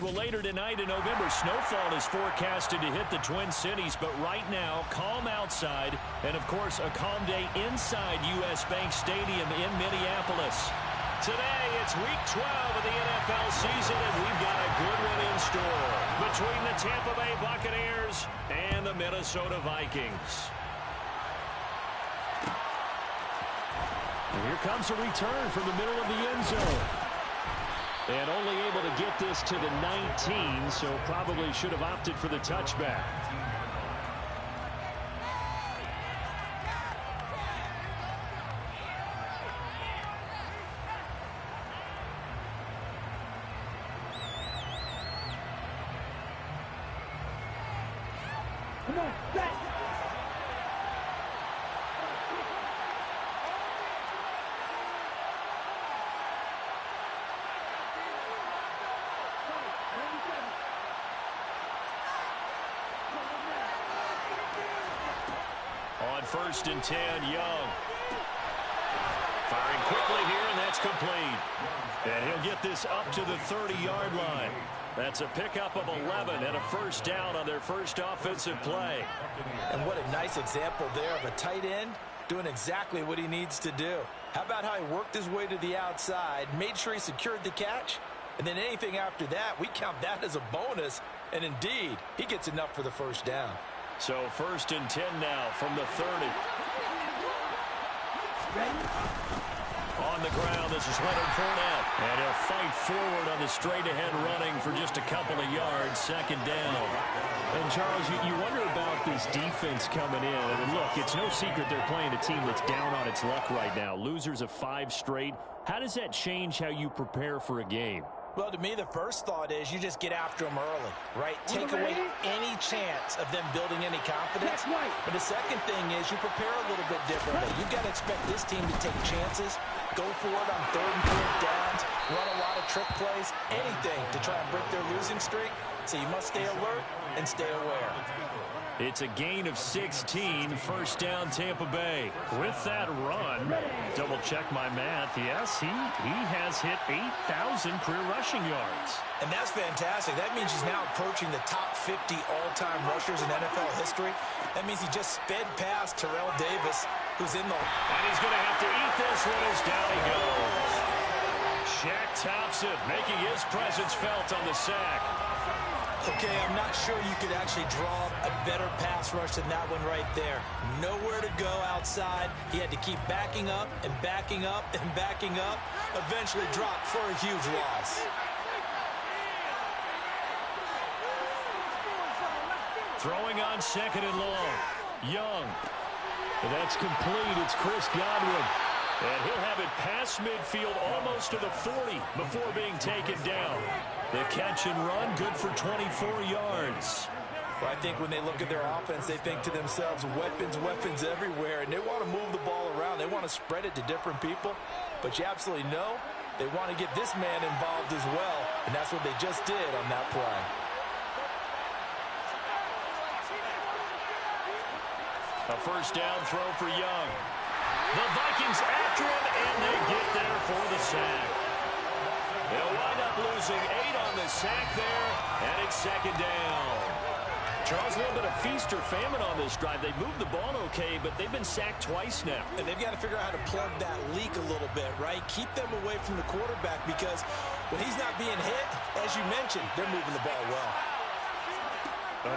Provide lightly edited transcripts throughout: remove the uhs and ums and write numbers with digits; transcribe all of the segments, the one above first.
Well, later tonight in November, snowfall is forecasted to hit the Twin Cities, but right now, calm outside, and of course, a calm day inside U.S. Bank Stadium in Minneapolis. Today, it's Week 12 of the NFL season, and we've got a good one in store between the Tampa Bay Buccaneers and the Minnesota Vikings. And here comes a return from the middle of the end zone. And only able to get this to the 19, so probably should have opted for the touchback. Come on, back. On 1st and 10, Young. Firing quickly here, and that's complete. And he'll get this up to the 30-yard line. That's a pickup of 11 and a first down on their first offensive play. And what a nice example there of a tight end doing exactly what he needs to do. How about how he worked his way to the outside, made sure he secured the catch, and then anything after that, we count that as a bonus. And indeed, he gets enough for the first down. So 1st and 10 now from the 30. On the ground, this is Leonard Fournette. And he'll fight forward on the straight-ahead running for just a couple of yards, 2nd down. And, Charles, you wonder about this defense coming in. I mean, look, it's no secret they're playing a team that's down on its luck right now. Losers of 5 straight. How does that change how you prepare for a game? Well, to me, the first thought is you just get after them early, right? Take away any chance of them building any confidence. But the second thing is you prepare a little bit differently. You've got to expect this team to take chances, go for it on 3rd and 4th downs, run a lot of trick plays, anything to try and break their losing streak. So you must stay alert and stay aware. It's a gain of 16, first down Tampa Bay. With that run, double check my math, yes, he has hit 8,000 career rushing yards. And that's fantastic. That means he's now approaching the top 50 all-time rushers in NFL history. That means he just sped past Terrell Davis, who's in the... And he's going to have to eat this one as down he goes. Shaq Thompson making his presence felt on the sack. Okay, I'm not sure you could actually draw a better pass rush than that one right there. Nowhere to go outside. He had to keep backing up and backing up and backing up. Eventually dropped for a huge loss. Throwing on 2nd and long. Young. That's complete. It's Chris Godwin. And he'll have it past midfield almost to the 40 before being taken down. The catch and run, good for 24 yards. Well, I think when they look at their offense, they think to themselves, weapons, weapons everywhere, and they want to move the ball around. They want to spread it to different people, but you absolutely know they want to get this man involved as well, and that's what they just did on that play. A first down throw for Young. The Vikings after him, and they get there for the sack. They'll wind up losing 8 on the sack there, and it's 2nd down. Charles, a little bit of feast or famine on this drive. They moved the ball okay, but they've been sacked twice now. And they've got to figure out how to plug that leak a little bit, right? Keep them away from the quarterback because when he's not being hit, as you mentioned, they're moving the ball well.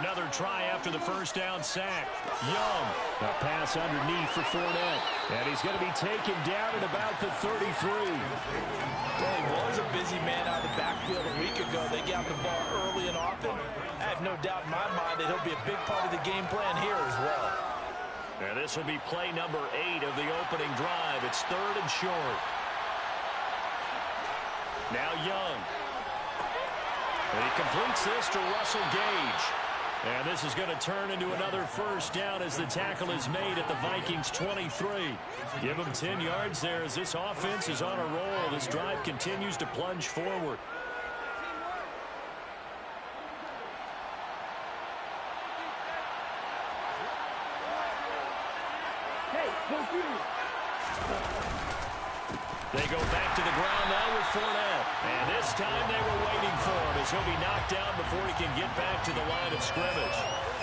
Another try after the first down sack. Young, a pass underneath for Fournette. And he's going to be taken down at about the 33. Well, he was a busy man out of the backfield a week ago. They got the ball early and often. I have no doubt in my mind that he'll be a big part of the game plan here as well. And this will be play number 8 of the opening drive. It's 3rd and short. Now Young. And he completes this to Russell Gage. And this is going to turn into another first down as the tackle is made at the Vikings 23. Give them 10 yards there as this offense is on a roll. This drive continues to plunge forward. Hey, go through. They go back to the ground now with Fournette. And this time they were waiting for him as he'll be knocked down before he can get back to the line of scrimmage.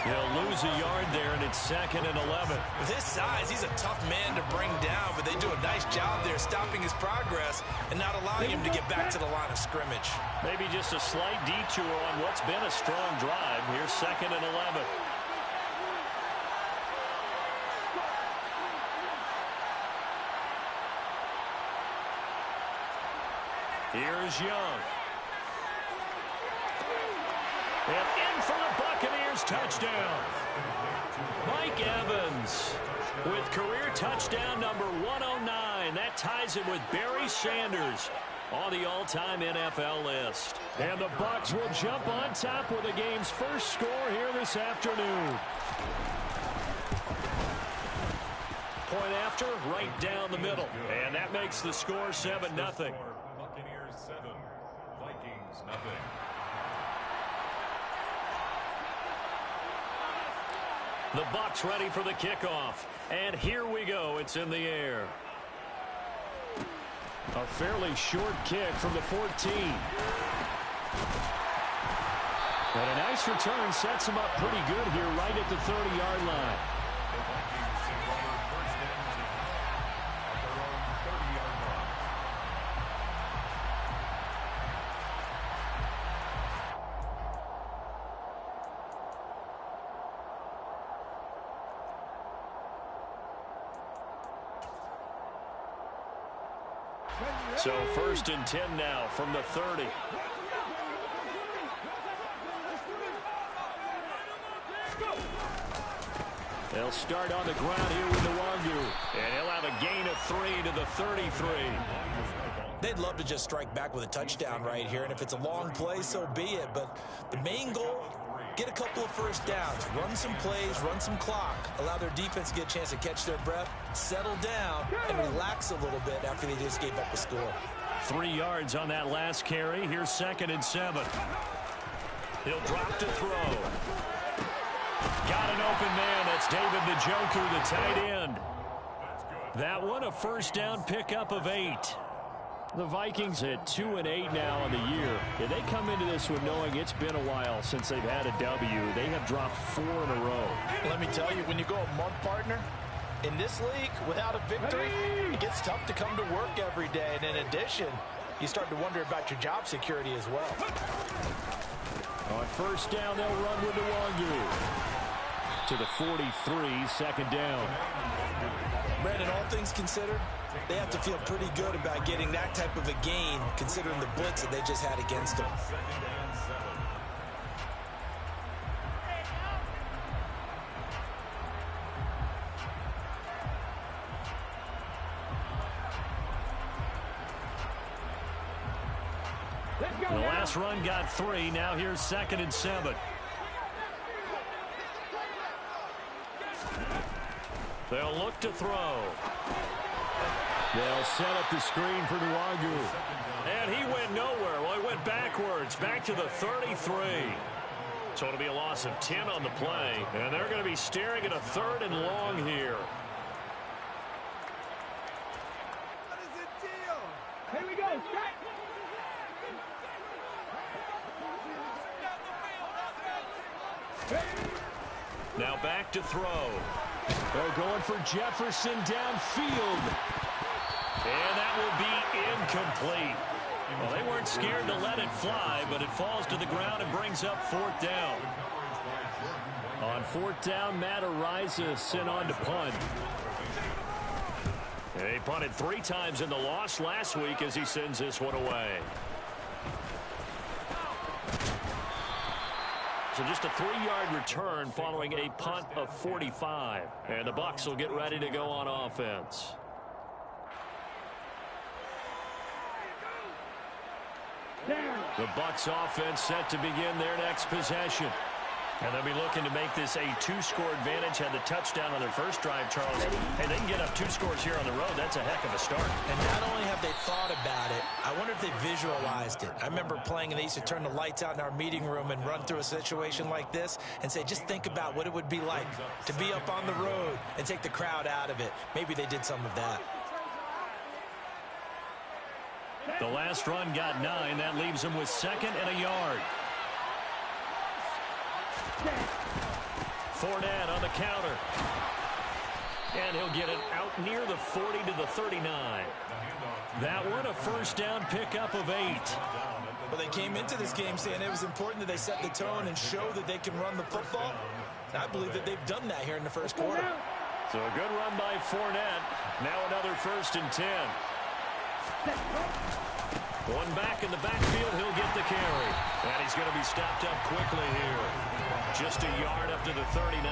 He'll lose a yard there, and it's 2nd and 11. With his size, he's a tough man to bring down, but they do a nice job there stopping his progress and not allowing him to get back to the line of scrimmage. Maybe just a slight detour on what's been a strong drive. Here's 2nd and 11. Here's Young. And in for the Buccaneers touchdown. Mike Evans with career touchdown number 109. That ties him with Barry Sanders on the all-time NFL list. And the Bucs will jump on top with the game's first score here this afternoon. Point after, right down the middle. And that makes the score 7-0. Buccaneers 7, Vikings nothing. The Bucs ready for the kickoff. And here we go. It's in the air. A fairly short kick from the 14. And a nice return sets him up pretty good here right at the 30-yard line. The Vikings take over first and 10 at their own 30-yard line. So 1st and 10 now from the 30. They'll start on the ground here with Nwangu. And he'll have a gain of 3 to the 33. They'd love to just strike back with a touchdown right here, and if it's a long play, so be it. But the main goal, get a couple of first downs, run some plays, run some clock, allow their defense to get a chance to catch their breath, settle down, and relax a little bit after they just gave up a score. 3 yards on that last carry. Here's 2nd and 7. He'll drop to throw. Got an open man. That's David Njoku, the tight end. That one a first down pickup of 8. The Vikings at 2-8 now on the year. And they come into this one knowing it's been a while since they've had a W. They have dropped 4 in a row. Let me tell you, when you go a month, partner, in this league, without a victory, it gets tough to come to work every day. And in addition, you start to wonder about your job security as well. On first down, they'll run with Nwangu. To the 43, 2nd down. Brandon, all things considered, they have to feel pretty good about getting that type of a gain, considering the blitz that they just had against them. The last run got 3. Now here's 2nd and 7. They'll look to throw. They'll set up the screen for Nwangu. And he went nowhere. Well, he went backwards, back to the 33. So it'll be a loss of 10 on the play. And they're going to be staring at a 3rd and long here. What is the deal? Here we go. Now back to throw. They're going for Jefferson downfield. And that will be incomplete. Well, they weren't scared to let it fly, but it falls to the ground and brings up 4th down. On 4th down, Matt Ariza sent on to punt. And he punted 3 times in the loss last week as he sends this one away. So just a 3-yard return following a punt of 45. And the Bucs will get ready to go on offense. The Bucs offense set to begin their next possession. And they'll be looking to make this a 2-score advantage. Had the touchdown on their first drive, Charles. Hey, they can get up 2 scores here on the road. That's a heck of a start. And not only have they thought about it, I wonder if they visualized it. I remember playing, and they used to turn the lights out in our meeting room and run through a situation like this and say, just think about what it would be like to be up on the road and take the crowd out of it. Maybe they did some of that. The last run got 9. That leaves him with 2nd and a yard. Fournette on the counter. And he'll get it out near the 40 to the 39. That one a first down pickup of 8. Well, they came into this game saying it was important that they set the tone and show that they can run the football. And I believe that they've done that here in the first quarter. So a good run by Fournette. Now another 1st and 10. One back in the backfield, he'll get the carry. And he's going to be stopped up quickly here. Just a yard up to the 39.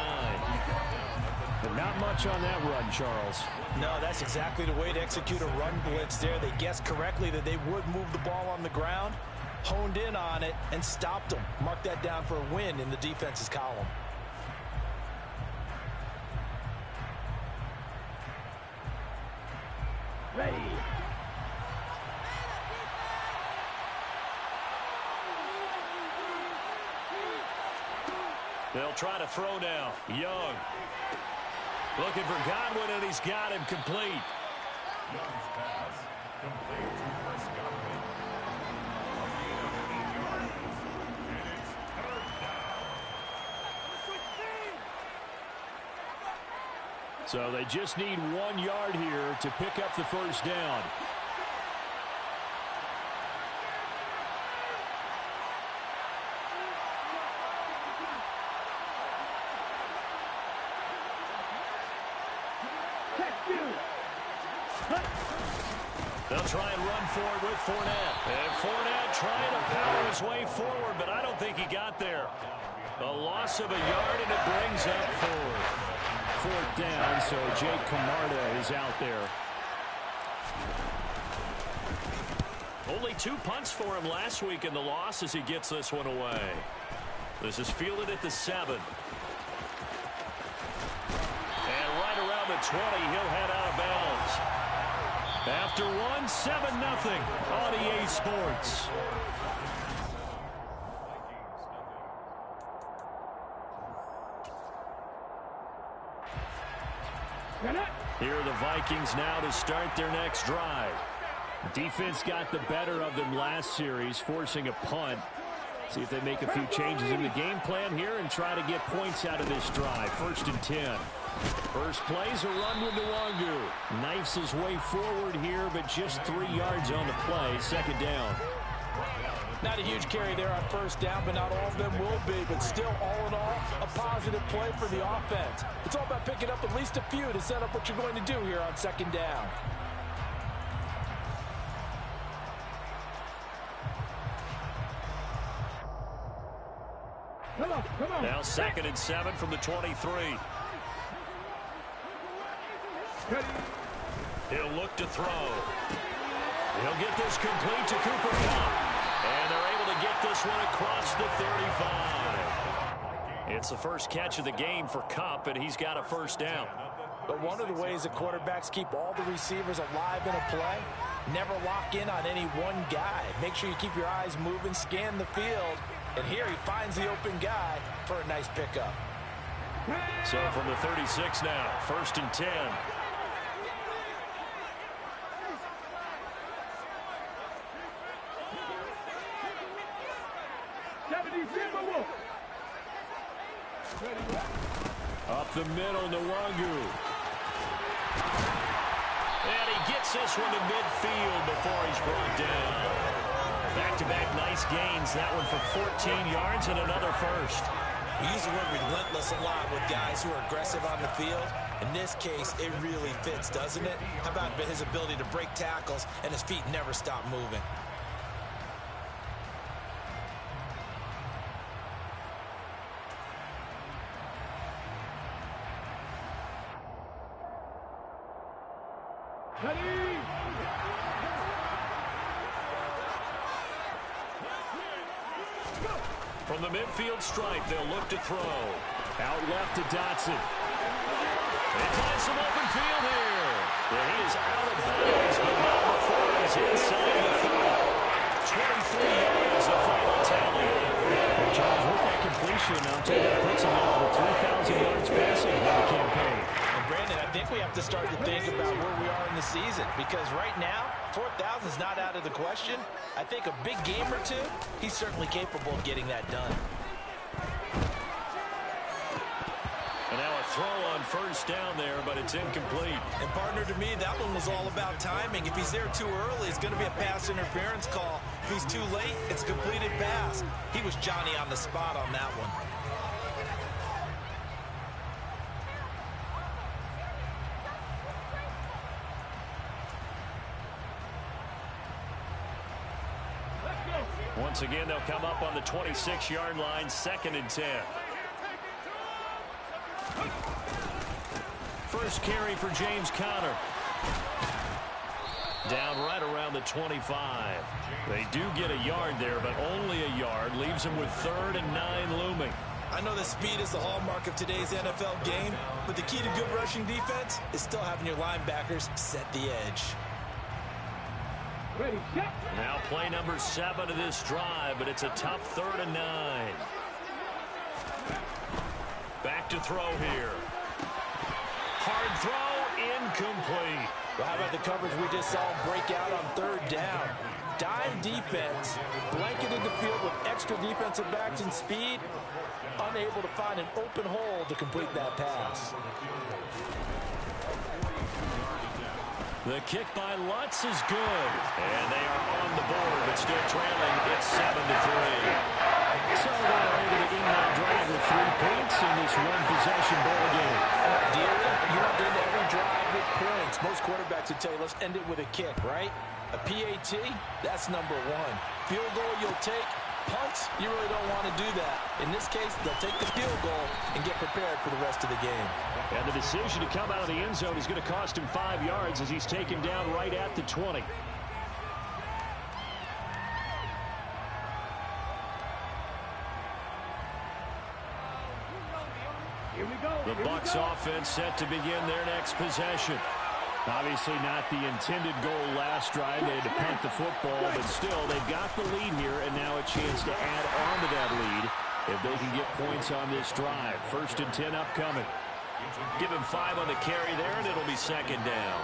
But not much on that run, Charles. No, that's exactly the way to execute a run blitz there. They guessed correctly that they would move the ball on the ground, honed in on it, and stopped them. Mark that down for a win in the defense's column. Ready. They'll try to throw now. Young. Looking for Godwin, and he's got him complete. Young's pass complete to Chris Godwin. And it's 3rd down. So they just need 1 yard here to pick up the first down. They'll try and run forward with Fournette. And Fournette trying to power his way forward, but I don't think he got there. A loss of a yard, and it brings up 4th down, so Jake Camarda is out there. Only 2 punts for him last week in the loss as he gets this one away. This is fielded at the 7. And right around the 20, he'll head out of bounds. After 1, 7-0 on EA Sports. Here are the Vikings now to start their next drive. Defense got the better of them last series, forcing a punt. See if they make a few changes in the game plan here and try to get points out of this drive. 1st and 10. First play's a run with Nwangu. Knifes his way forward here, but just 3 yards on the play. 2nd down. Not a huge carry there on 1st down, but not all of them will be. But still, all in all, a positive play for the offense. It's all about picking up at least a few to set up what you're going to do here on 2nd down. Come on. Now 2nd and 7 from the 23. He'll look to throw. He'll get this complete to Cooper Kupp. And they're able to get this one across the 35. It's the first catch of the game for Kupp, and he's got a 1st down. But one of the ways that quarterbacks keep all the receivers alive in a play, never lock in on any one guy. Make sure you keep your eyes moving, scan the field. And here he finds the open guy for a nice pickup. So from the 36 now, 1st and 10. Up the middle, Nwangu. And he gets this one to midfield before he's brought down. Back-to-back nice gains. That one for 14 yards and another 1st. We use the word relentless a lot with guys who are aggressive on the field. In this case, it really fits, doesn't it? How about his ability to break tackles and his feet never stop moving? From the midfield stripe, they'll look to throw. Out left to Dotson. They find some open field here. Yeah, he is out of bounds, but not before he's inside the 30. 23 yards, the final tally. Charles, with that completion, I'm telling you, that puts him over 3,000 yards passing in the campaign. And Brandon, I think we have to start to think about where we are in the season, because right now, 4,000 is not out of the question. I think a big game or two, he's certainly capable of getting that done. And now a throw on first down there, but it's incomplete. And partner, to me, that one was all about timing. If he's there too early, it's going to be a pass interference call. If he's too late, it's a completed pass. He was Johnny on the spot on that one. Once again, they'll come up on the 26-yard line, 2nd and 10. First carry for James Conner. Down right around the 25. They do get a yard there, but only a yard. Leaves them with 3rd and 9 looming. I know that speed is the hallmark of today's NFL game, but the key to good rushing defense is still having your linebackers set the edge. Ready, set. Now play number 7 of this drive, but it's a tough 3rd and 9. Back to throw here. Hard throw, incomplete. Well, how about the coverage we just saw break out on 3rd down? Dime defense, blanketed the field with extra defensive backs and speed, unable to find an open hole to complete that pass. The kick by Lutz is good. And they are on the board, but still trailing. It's 7-3. So they're able to end that drive with 3 points in this one-possession ball game. Ideally, you want to end every drive with points. Most quarterbacks would tell you, let's end it with a kick, right? A PAT, that's number 1. Field goal, you'll take. Punts, you really don't want to do that. In this case, they'll take the field goal and get prepared for the rest of the game. And the decision to come out of the end zone is going to cost him 5 yards as he's taken down right at the 20. Here we go. The Bucs offense set to begin their next possession. Obviously not the intended goal last drive. They had to punt the football, but still they've got the lead here, and now a chance to add on to that lead if they can get points on this drive. 1st and 10 upcoming. Give him 5 on the carry there, and it'll be 2nd down.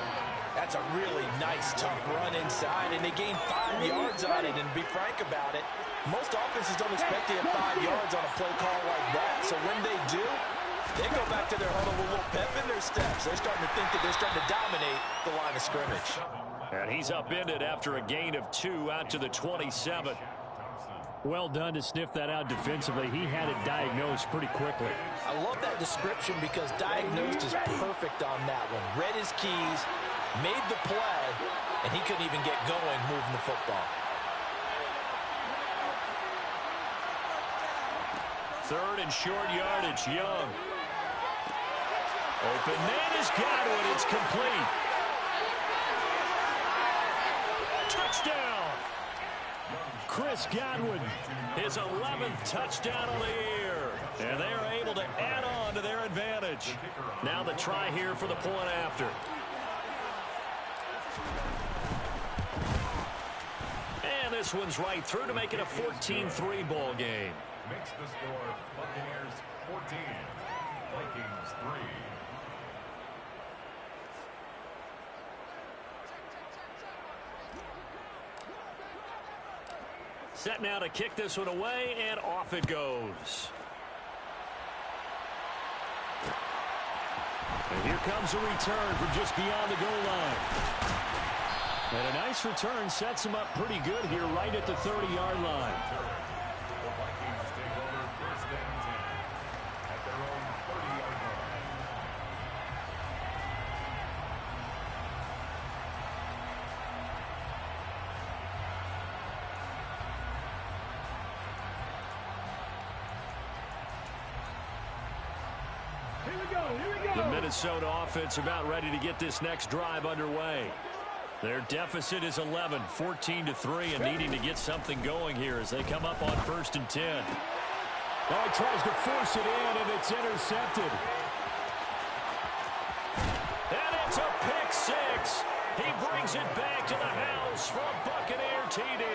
That's a really nice, tough run inside, and they gained 5 yards on it. And to be frank about it, most offenses don't expect to get 5 yards on a play call like that. So when they do, they go back to their huddle with a little pep in their steps. They're starting to think that they're starting to dominate the line of scrimmage. And he's upended after a gain of 2 out to the 27. Well done to sniff that out defensively. He had it diagnosed pretty quickly. I love that description because diagnosed is perfect on that one. Read his keys, made the play, and he couldn't even get going moving the football. 3rd and short yardage, Young. Open man is Godwin. It's complete. Touchdown. Chris Godwin, his 11th touchdown on the year. And they are able to add on to their advantage. Now the try here for the point after. And this one's right through to make it a 14-3 ball game. Makes the score Buccaneers 14, Vikings 3. Set now to kick this one away, and off it goes. And here comes a return from just beyond the goal line. And a nice return sets him up pretty good here right at the 30-yard line. The Vikings take over 1st and 10 at their own 30-yard line. The Minnesota offense about ready to get this next drive underway. Their deficit is 11, 14-3, and needing to get something going here as they come up on 1st and 10. Oh, he tries to force it in, and it's intercepted. And it's a pick 6. He brings it back to the house for a Buccaneer TD.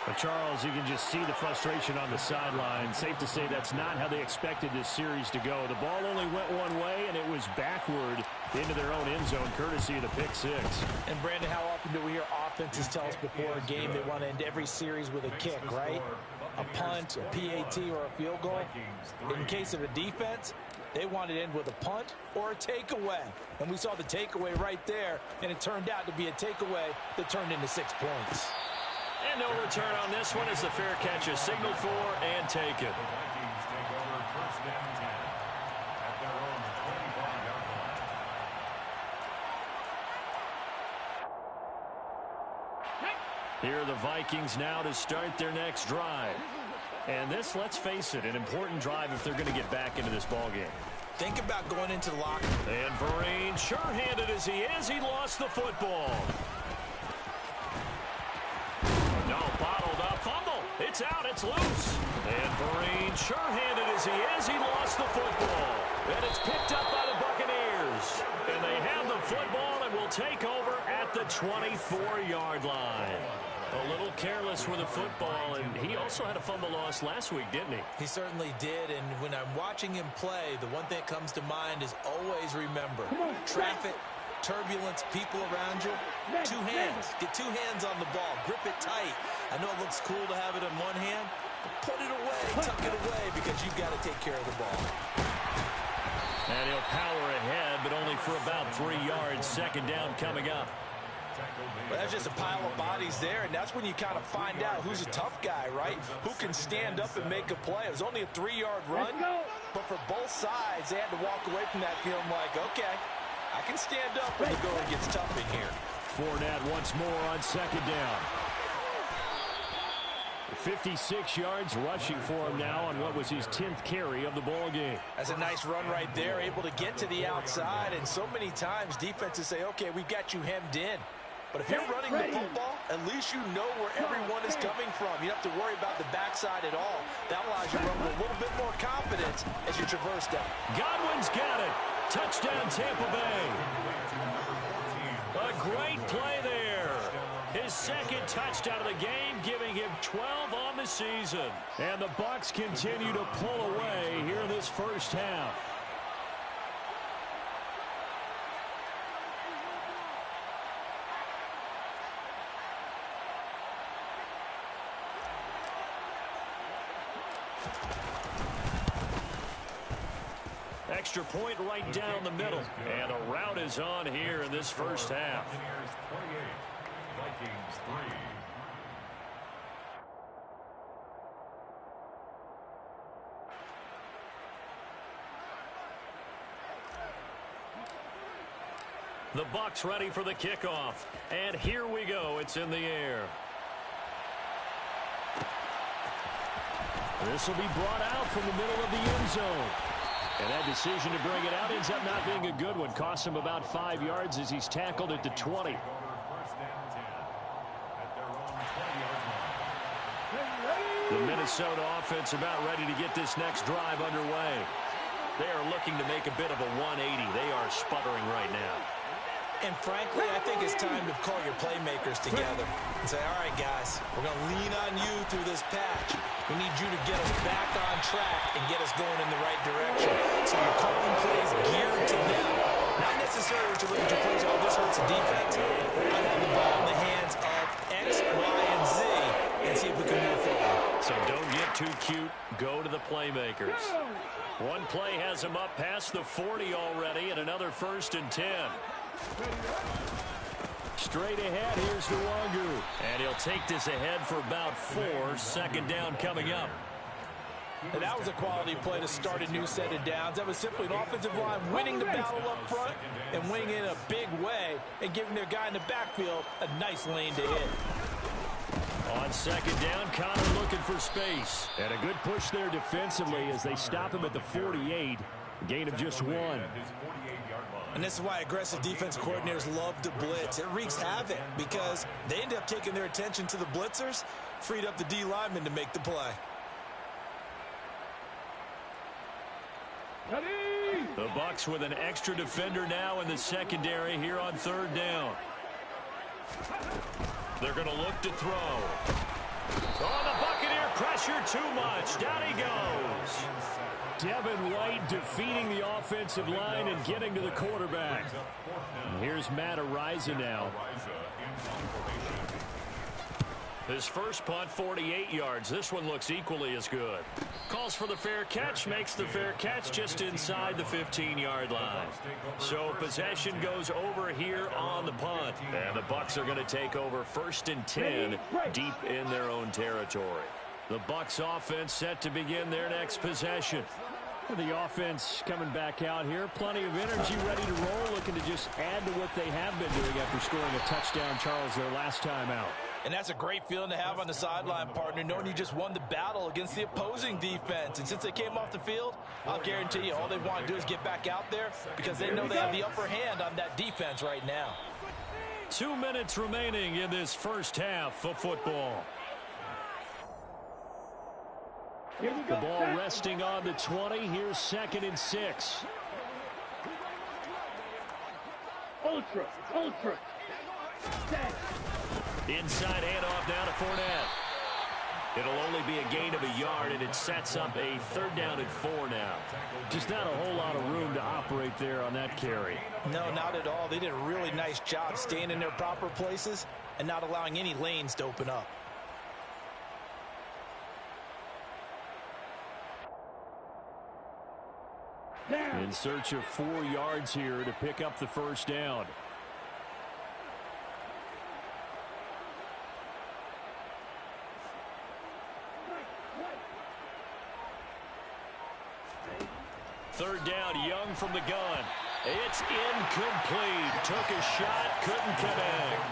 But Charles, you can just see the frustration on the sideline. Safe to say that's not how they expected this series to go. The ball only went one way, and it was backward into their own end zone, courtesy of the pick six. And, Brandon, how often do we hear offenses tell us before a game they want to end every series with a kick, right? A punt, a PAT, or a field goal. In case of a defense, they want to end with a punt or a takeaway. And we saw the takeaway right there, and it turned out to be a takeaway that turned into 6 points. And no return on this one as the fair catch is signaled for and taken. Vikings take over first and 10 at their own 25-yard line. Here are the Vikings now to start their next drive. And this, let's face it, an important drive if they're going to get back into this ballgame. Think about going into the locker. And Vereen, sure-handed as he is, he lost the football. No, bottled up, fumble. It's out, it's loose. And Vereen, sure-handed as he is, he lost the football. And it's picked up by the Buccaneers. And they have the football and will take over at the 24-yard line. A little careless with the football, and he also had a fumble loss last week, didn't he? He certainly did, and when I'm watching him play, the one thing that comes to mind is always remember, traffic, turbulence, people around you, two hands. Get two hands on the ball. Grip it tight. I know it looks cool to have it in one hand, but put it away, tuck it away, because you've got to take care of the ball. And he'll power ahead, but only for about 3 yards. Second down coming up. Well, that's just a pile of bodies there, and that's when you kind of find out who's a tough guy, right? Who can stand up and make a play. It was only a 3-yard run, but for both sides, they had to walk away from that feeling like, okay, I can stand up when the going gets tough in here. Fournette once more on second down. 56 yards rushing for him now on what was his 10th carry of the ball game. That's a nice run right there, able to get to the outside, and so many times defenses say, okay, we've got you hemmed in. But if you're running the football, at least you know where everyone is coming from. You don't have to worry about the backside at all. That allows you to run with a little bit more confidence as you traverse down. Godwin's got it. Touchdown, Tampa Bay. A great play there. His second touchdown of the game, giving him 12 on the season. And the Bucs continue to pull away here in this first half. Extra point right down the middle. And a rout is on here in this first half. Buccaneers 28, Vikings 3. The Bucs ready for the kickoff. And here we go. It's in the air. This will be brought out from the middle of the end zone. And that decision to bring it out ends up not being a good one. Costs him about 5 yards as he's tackled at the 20. The Minnesota offense about ready to get this next drive underway. They are looking to make a bit of a 180. They are sputtering right now. And frankly, I think it's time to call your playmakers together and say, all right, guys, we're going to lean on you through this patch. We need you to get us back on track and get us going in the right direction. So you're calling plays geared to them. Not necessarily to look at your plays, oh, this hurts the defense. I want the ball in the hands of X, Y, and Z and see if we can move forward. So don't get too cute. Go to the playmakers. One play has him up past the 40 already and another 1st and 10. Straight ahead, here's Nwangu. And he'll take this ahead for about 4. Second down coming up. And that was a quality play to start a new set of downs. That was simply an offensive line winning the battle up front and winning in a big way and giving their guy in the backfield a nice lane to hit. On second down, Connor looking for space. And a good push there defensively as they stop him at the 48. Gain of just 1. And this is why aggressive defense coordinators love to blitz. It wreaks havoc because they end up taking their attention to the blitzers, freed up the D lineman to make the play. The Bucs with an extra defender now in the secondary here on 3rd down. They're going to look to throw. Oh, the Buccaneer pressure too much. Down he goes. Devin White defeating the offensive line and getting to the quarterback. And here's Matt Ariza now. His first punt, 48 yards. This one looks equally as good. Calls for the fair catch, makes the fair catch just inside the 15-yard line. So possession goes over here on the punt. And the Bucs are going to take over 1st and 10 deep in their own territory. The Bucs offense set to begin their next possession. The offense coming back out here. Plenty of energy, ready to roll, looking to just add to what they have been doing after scoring a touchdown, Charles, their last time out. And that's a great feeling to have on the sideline, partner, knowing you just won the battle against the opposing defense. And since they came off the field, I'll guarantee you all they want to do is get back out there because they know they have the upper hand on that defense right now. 2 minutes remaining in this first half of football. The ball resting on the 20. Here's 2nd and 6. Ultra. Inside handoff now to Fournette. It'll only be a gain of a yard, and it sets up a 3rd down and 4 now. Just not a whole lot of room to operate there on that carry. No, not at all. They did a really nice job staying in their proper places and not allowing any lanes to open up. In search of 4 yards here to pick up the 1st down. Third down, Young from the gun. It's incomplete. Took a shot, couldn't connect.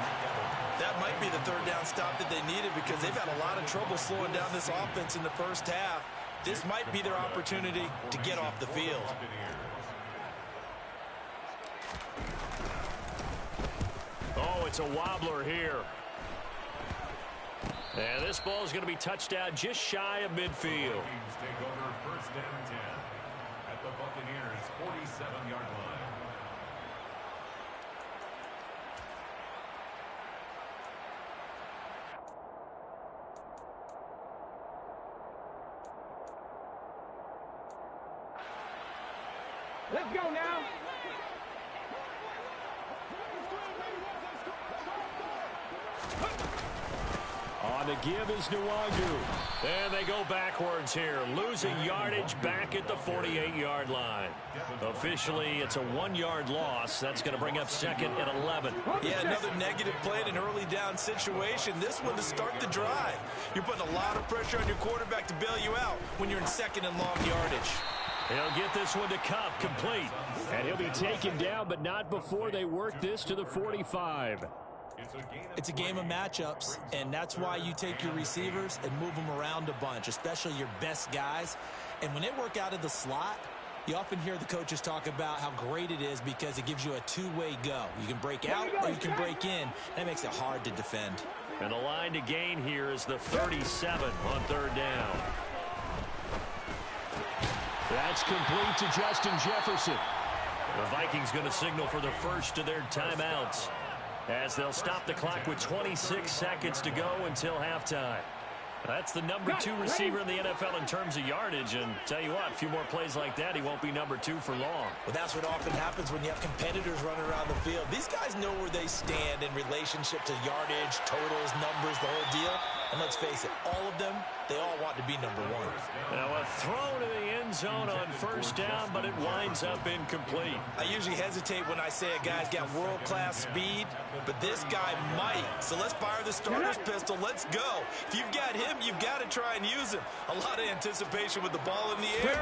That might be the 3rd down stop that they needed because they've had a lot of trouble slowing down this offense in the first half. This might be their opportunity to get off the field. Oh, it's a wobbler here. And this ball is going to be touched out just shy of midfield. Take over 1st and 10 at the Buccaneers' 47-yard line. Let's go now. On the give is Nwangu. And they go backwards here, losing yardage back at the 48-yard line. Officially, it's a 1-yard loss. That's going to bring up 2nd and 11. Yeah, another negative play in an early down situation. This one to start the drive. You're putting a lot of pressure on your quarterback to bail you out when you're in 2nd and long yardage. He'll get this one to Cup, complete. And he'll be taken down, but not before they work this to the 45. It's a game of matchups, and that's why you take your receivers and move them around a bunch, especially your best guys. And when they work out of the slot, you often hear the coaches talk about how great it is because it gives you a two-way go. You can break out or you can break in. That makes it hard to defend. And the line to gain here is the 37 on 3rd down. That's complete to Justin Jefferson. The Vikings going to signal for the first of their timeouts as they'll stop the clock with 26 seconds to go until halftime. That's the number 2 receiver in the NFL in terms of yardage, and tell you what, a few more plays like that, he won't be number 2 for long. Well, that's what often happens when you have competitors running around the field. These guys know where they stand in relationship to yardage, totals, numbers, the whole deal. And let's face it, all of them, they all want to be number 1. Now a throw to the end zone on 1st down, but it winds up incomplete. I usually hesitate when I say a guy's got world-class speed, but this guy might. So let's fire the starter's pistol. Let's go. If you've got him, you've got to try and use him. A lot of anticipation with the ball in the air,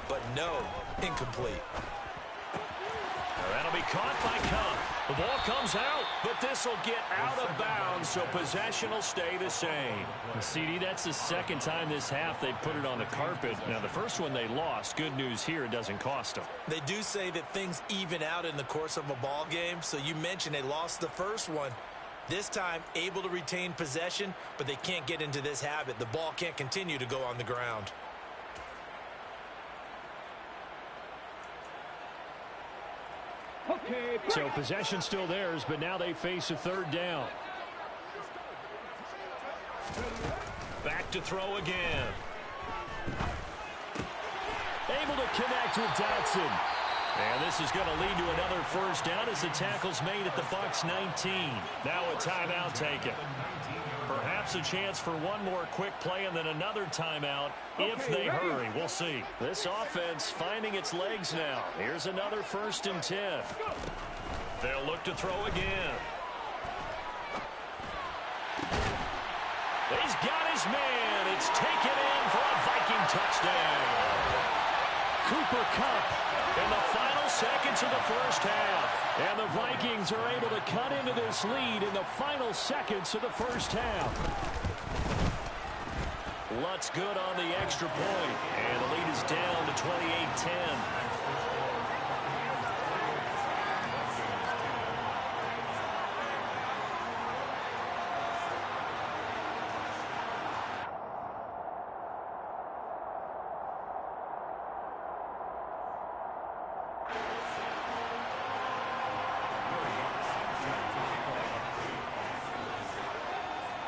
but no, incomplete. Now that'll be caught by Cup. The ball comes out, but this will get out of bounds, so possession will stay the same. CD, that's the 2nd time this half they've put it on the carpet. Now, the first one they lost. Good news here, it doesn't cost them. They do say that things even out in the course of a ball game, so you mentioned they lost the first one. This time, able to retain possession, but they can't get into this habit. The ball can't continue to go on the ground. So possession still theirs, but now they face a 3rd down. Back to throw again. able to connect with Dotson. And this is going to lead to another first down as the tackle's made at the Bucs 19. Now a timeout taken. Perhaps a chance for one more quick play and then another timeout if they hurry. We'll see. This offense finding its legs now. Here's another 1st and 10. They'll look to throw again. He's got his man. It's taken in for a Viking touchdown. Cooper Kupp in the final seconds of the first half. And the Vikings are able to cut into this lead in the final seconds of the first half. Lutz good on the extra point. And the lead is down to 28-10.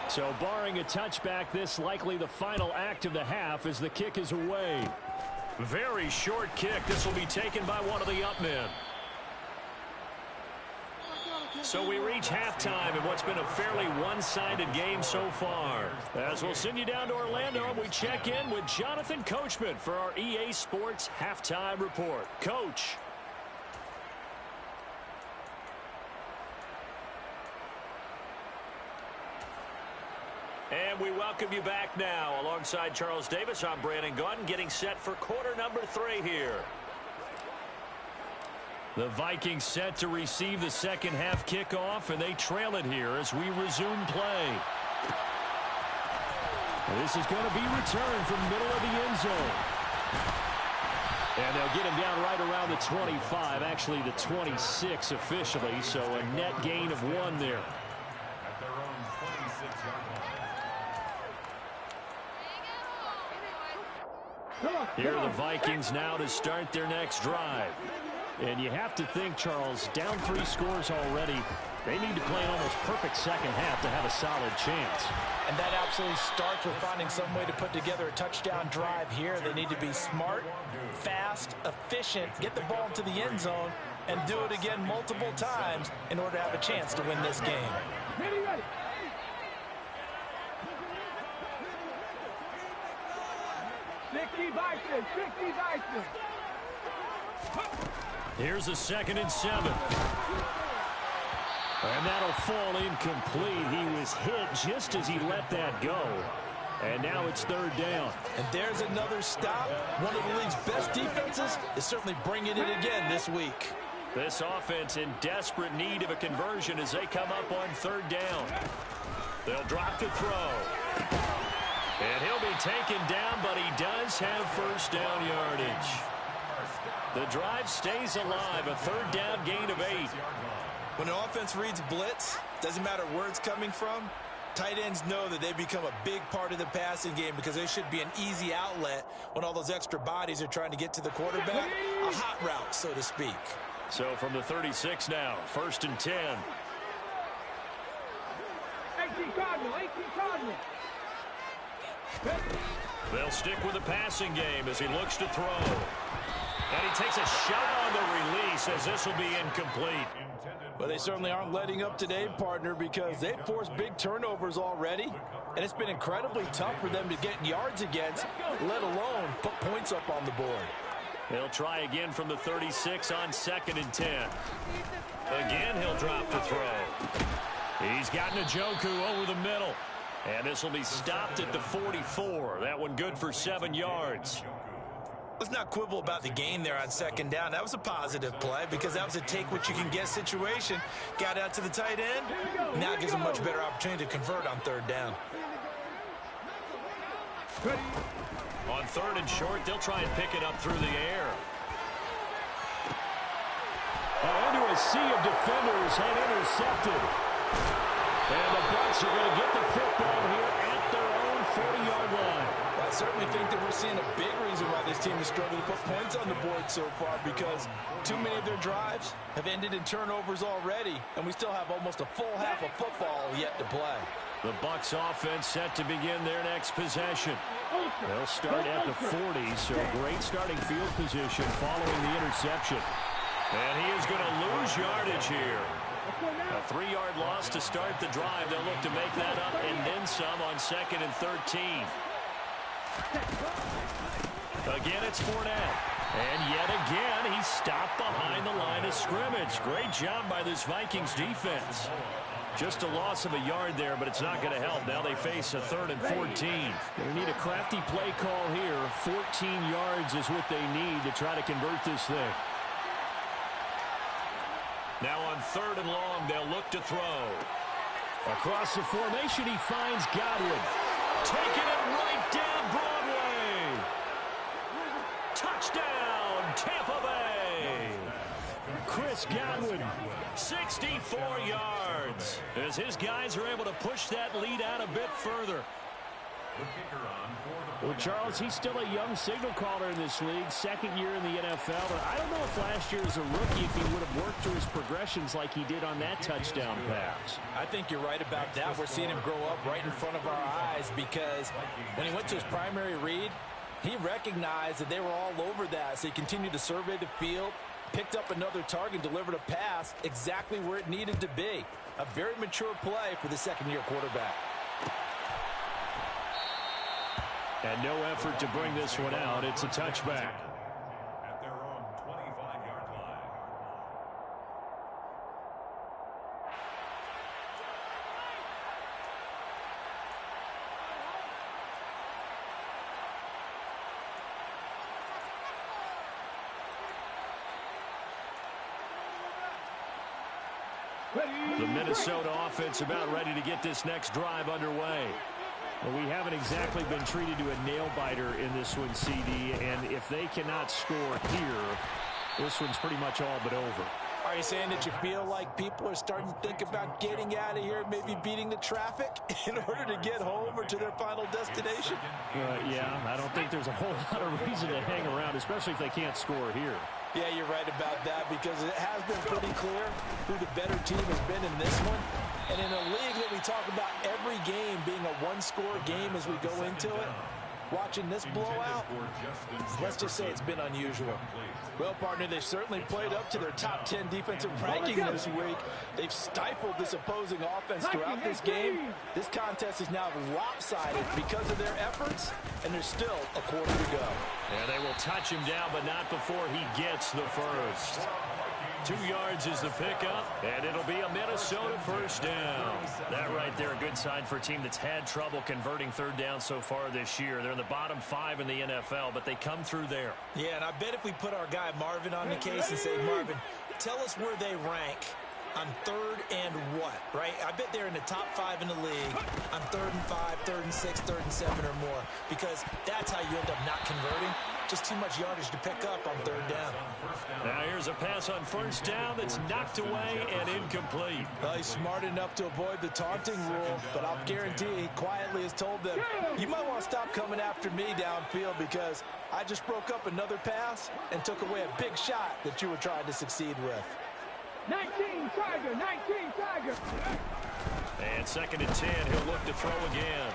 So barring a touchback, this likely the final act of the half as the kick is away. Very short kick. This will be taken by one of the up men. So we reach halftime in what's been a fairly one-sided game so far. As we'll send you down to Orlando, and we check in with Jonathan Coachman for our EA Sports Halftime Report. Coach. And we welcome you back now. Alongside Charles Davis, I'm Brandon Gaudin, getting set for quarter number 3 here. The Vikings set to receive the second half kickoff, and they trail it here as we resume play. This is going to be returned from the middle of the end zone. And they'll get him down right around the 25, actually the 26 officially, so a net gain of 1 there. At their own 26-yard line. Here are the Vikings now to start their next drive. And you have to think, Charles, down 3 scores already. They need to play an almost perfect second half to have a solid chance. And that absolutely starts with finding some way to put together a touchdown drive here. They need to be smart, fast, efficient, get the ball into the end zone, and do it again multiple times in order to have a chance to win this game. Ready, ready. Here's a 2nd and 7. And that'll fall incomplete. He was hit just as he let that go. And now it's 3rd down. And there's another stop. One of the league's best defenses is certainly bringing it again this week. This offense in desperate need of a conversion as they come up on 3rd down. They'll drop to throw. And he'll be taken down, but he does have 1st down yardage. The drive stays alive, a 3rd down gain of 8. When an offense reads blitz, doesn't matter where it's coming from, tight ends know that they become a big part of the passing game because they should be an easy outlet when all those extra bodies are trying to get to the quarterback. A hot route, so to speak. So from the 36 now, 1st and 10. 18 Cardinal. They'll stick with the passing game as he looks to throw. And he takes a shot on the release as this will be incomplete. Well, they certainly aren't letting up today, partner, because they've forced big turnovers already. And it's been incredibly tough for them to get yards against, let alone put points up on the board. He'll try again from the 36 on 2nd and 10. Again, he'll drop to throw. He's got Njoku over the middle. And this will be stopped at the 44. That one good for 7 yards. Let's not quibble about the gain there on 2nd down. That was a positive play because that was a take-what-you-can-get situation. Got out to the tight end. Now it gives them a much better opportunity to convert on 3rd down. On 3rd and short, they'll try and pick it up through the air. Into a sea of defenders and intercepted. And the Bucs are going to get the football here at their own 40-yard line. Well, I certainly think that we're seeing a big reason why this team is struggling to put points on the board so far because too many of their drives have ended in turnovers already, and we still have almost a full half of football yet to play. The Bucs offense set to begin their next possession. They'll start at the 40, so great starting field position following the interception. And he is going to lose yardage here. A 3-yard loss to start the drive. They'll look to make that up and then some on 2nd and 13. Again, it's Fournette. And yet again, he's stopped behind the line of scrimmage. Great job by this Vikings defense. Just a loss of a yard there, but it's not going to help. Now they face a 3rd and 14. They need a crafty play call here. 14 yards is what they need to try to convert this thing. Now on 3rd and long, they'll look to throw. Across the formation, he finds Godwin. Taking it right down Broadway. Touchdown, Tampa Bay. Chris Godwin, 64 yards. As his guys are able to push that lead out a bit further. Well, Charles, he's still a young signal caller in this league, 2nd year in the NFL. But I don't know if last year as a rookie, if he would have worked through his progressions like he did on that touchdown pass. I think you're right about that. We're seeing him grow up right in front of our eyes because when he went to his primary read, he recognized that they were all over that. So he continued to survey the field, picked up another target, delivered a pass exactly where it needed to be. A very mature play for the 2nd-year quarterback. And no effort to bring this one out. It's a touchback. At their own 25-yard line. The Minnesota offense about ready to get this next drive underway. Well, we haven't exactly been treated to a nail-biter in this one, CD, and if they cannot score here, this one's pretty much all but over. Are you saying that you feel like people are starting to think about getting out of here, maybe beating the traffic in order to get home or to their final destination? Yeah, I don't think there's a whole lot of reason to hang around, especially if they can't score here. Yeah, you're right about that because it has been pretty clear who the better team has been in this one. And in a league that we talk about every game being a one-score game as we go into it, watching this blowout, let's just say it's been unusual. Well, partner, they've certainly played up to their top 10 defensive ranking this week. They've stifled this opposing offense throughout this game. This contest is now lopsided because of their efforts, and there's still a quarter to go. And they will touch him down, but not before he gets the first. 2 yards is the pickup, and it'll be a Minnesota first down. That right there, a good sign for a team that's had trouble converting 3rd down so far this year. They're in the bottom 5 in the NFL, but they come through there. Yeah, and I bet if we put our guy Marvin on the case and say, Marvin, tell us where they rank on 3rd and what, right? I bet they're in the top 5 in the league on 3rd and 5, 3rd and 6, 3rd and 7 or more, because that's how you end up not converting. Just too much yardage to pick up on 3rd down. Now here's a pass on 1st down that's knocked away and incomplete. Well, he's smart enough to avoid the taunting rule, but I'll guarantee he quietly has told them, you might want to stop coming after me downfield because I just broke up another pass and took away a big shot that you were trying to succeed with. 19 Tiger, 19 Tiger. And 2nd and 10, he'll look to throw again.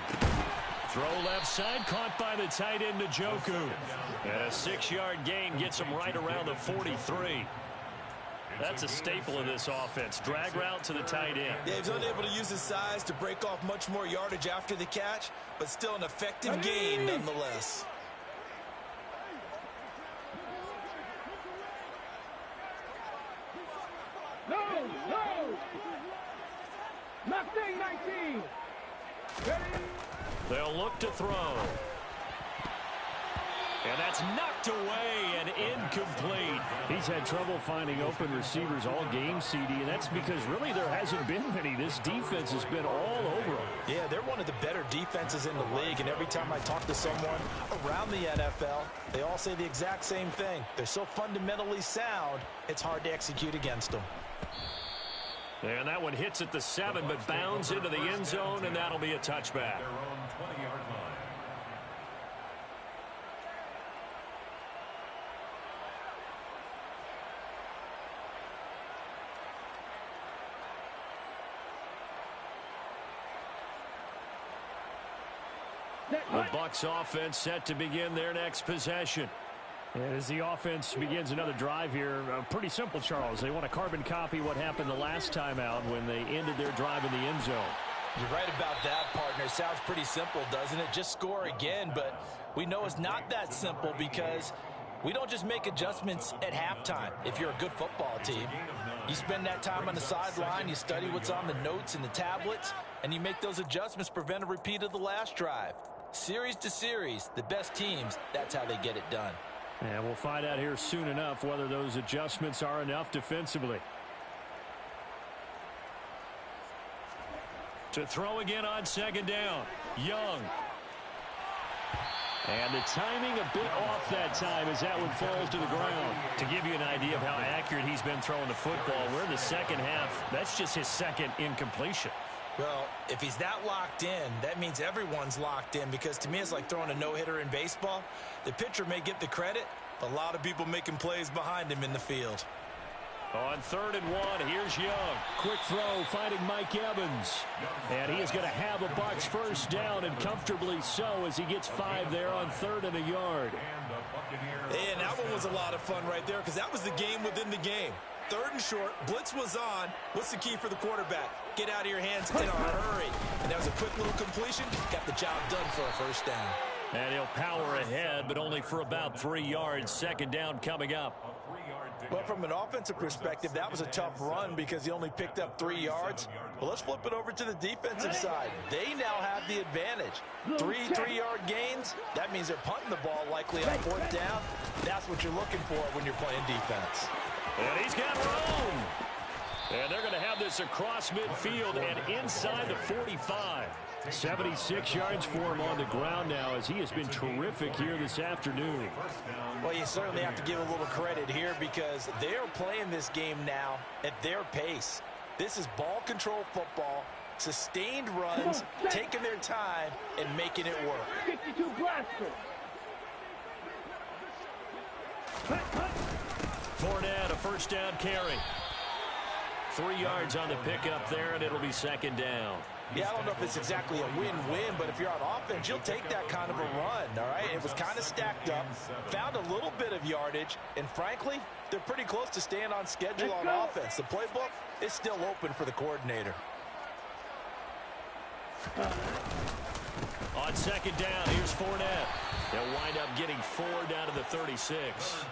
Throw left side, caught by the tight end Njoku. And a 6-yard gain gets him right around the 43. That's a staple of this offense. Drag route to the tight end. Yeah, he's unable to use his size to break off much more yardage after the catch, but still an effective gain nonetheless. No, no. 19. Ready? They'll look to throw. And that's knocked away and incomplete. He's had trouble finding open receivers all game, CD, and that's because really there hasn't been many. This defense has been all over them. Yeah, they're one of the better defenses in the league, and every time I talk to someone around the NFL, they all say the exact same thing. They're so fundamentally sound, it's hard to execute against them. And that one hits at the 7, but bounds into the end zone, and that'll be a touchback. Their own 20-yard line. The Bucs offense set to begin their next possession. And as the offense begins another drive here, pretty simple, Charles. They want to carbon copy what happened the last time out when they ended their drive in the end zone. You're right about that, partner. Sounds pretty simple, doesn't it? Just score again, but we know it's not that simple because we don't just make adjustments at halftime if you're a good football team. You spend that time on the sideline, you study what's on the notes and the tablets, and you make those adjustments to prevent a repeat of the last drive. Series to series, the best teams, that's how they get it done. And we'll find out here soon enough whether those adjustments are enough defensively. To throw again on second down, Young. And the timing a bit off that time as that one falls to the ground. To give you an idea of how accurate he's been throwing the football, we're in the second half. That's just his second incompletion. Well, if he's that locked in, that means everyone's locked in, because to me it's like throwing a no-hitter in baseball. The pitcher may get the credit, but a lot of people making plays behind him in the field. On 3rd and 1, here's Young. Quick throw, finding Mike Evans. And he is going to have a Bucs first down, and comfortably so, as he gets 5 there on 3rd and a yard. And that one was a lot of fun right there, because that was the game within the game. 3rd and short, blitz was on. What's the key for the quarterback? Get out of your hands in a hurry. And that was a quick little completion. Got the job done for a first down. And he'll power ahead, but only for about 3 yards. Second down coming up. Well, from an offensive perspective, that was a tough run because he only picked up 3 yards. Well, let's flip it over to the defensive side. They now have the advantage. 3 3-yard gains. That means they're punting the ball likely on 4th down. That's what you're looking for when you're playing defense. And he's got room. And they're going to have this across midfield and inside the 45. 76 yards for him on the ground now, as he has been terrific here this afternoon. Well, you certainly have to give a little credit here because they're playing this game now at their pace. This is ball control football, sustained runs, taking their time, and making it work. 52 blaster. Fournette, a first down carry. 3 yards on the pickup there, and it'll be second down. Yeah, I don't know if it's exactly a win-win, but if you're on offense, you'll take that kind of a run, all right? It was kind of stacked up, found a little bit of yardage, and frankly, they're pretty close to staying on schedule on offense. The playbook is still open for the coordinator. On second down, here's Fournette. They'll wind up getting 4 down to the 36.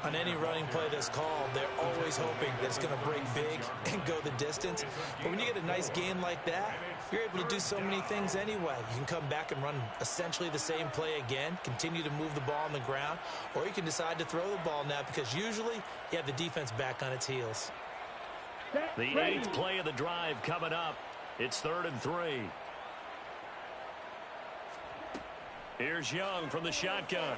On any running play that's called, they're always hoping that it's going to break big and go the distance. But when you get a nice gain like that, you're able to do so many things anyway. You can come back and run essentially the same play again, continue to move the ball on the ground, or you can decide to throw the ball now because usually you have the defense back on its heels. The 8th play of the drive coming up. It's 3rd and 3. Here's Young from the shotgun.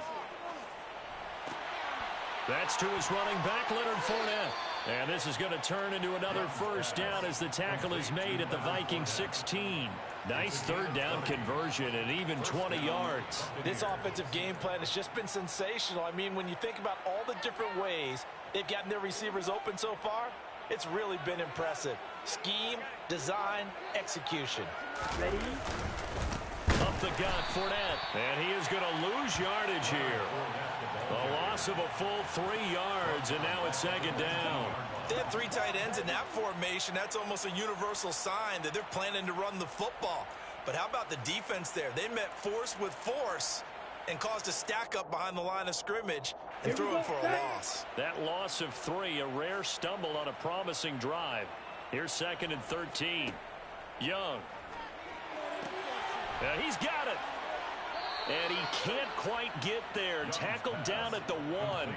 That's to his running back, Leonard Fournette. And this is going to turn into another first down as the tackle is made at the Vikings 16. Nice 3rd down conversion and even 20 yards. This offensive game plan has just been sensational. I mean, when you think about all the different ways they've gotten their receivers open so far, it's really been impressive. Scheme, design, execution. Ready? Up the gut, Fournette. And he is going to lose yardage here. A loss of a full 3 yards, and now it's second down. They have 3 tight ends in that formation. That's almost a universal sign that they're planning to run the football. But how about the defense there? They met force with force and caused a stack up behind the line of scrimmage and threw him for a loss. That loss of 3, a rare stumble on a promising drive. Here's 2nd and 13. Young. He's got it. And he can't quite get there. Tackled down at the 1.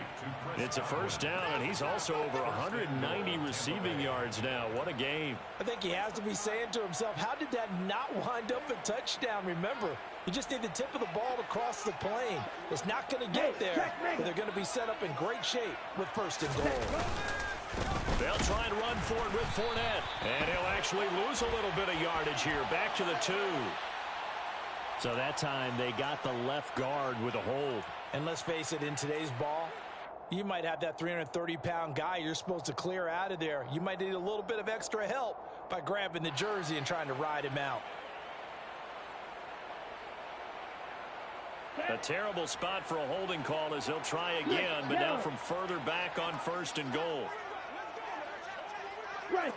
It's a first down, and he's also over 190 receiving yards now. What a game. I think he has to be saying to himself, how did that not wind up a touchdown? Remember, you just need the tip of the ball to cross the plane. It's not going to get there, but they're going to be set up in great shape with 1st and goal. They'll try and run for it with Fournette. And he'll actually lose a little bit of yardage here. Back to the 2. So that time they got the left guard with a hold. And let's face it, in today's ball, you might have that 330-pound guy you're supposed to clear out of there. You might need a little bit of extra help by grabbing the jersey and trying to ride him out. A terrible spot for a holding call as they'll try again, but now from further back on 1st and goal. Ready?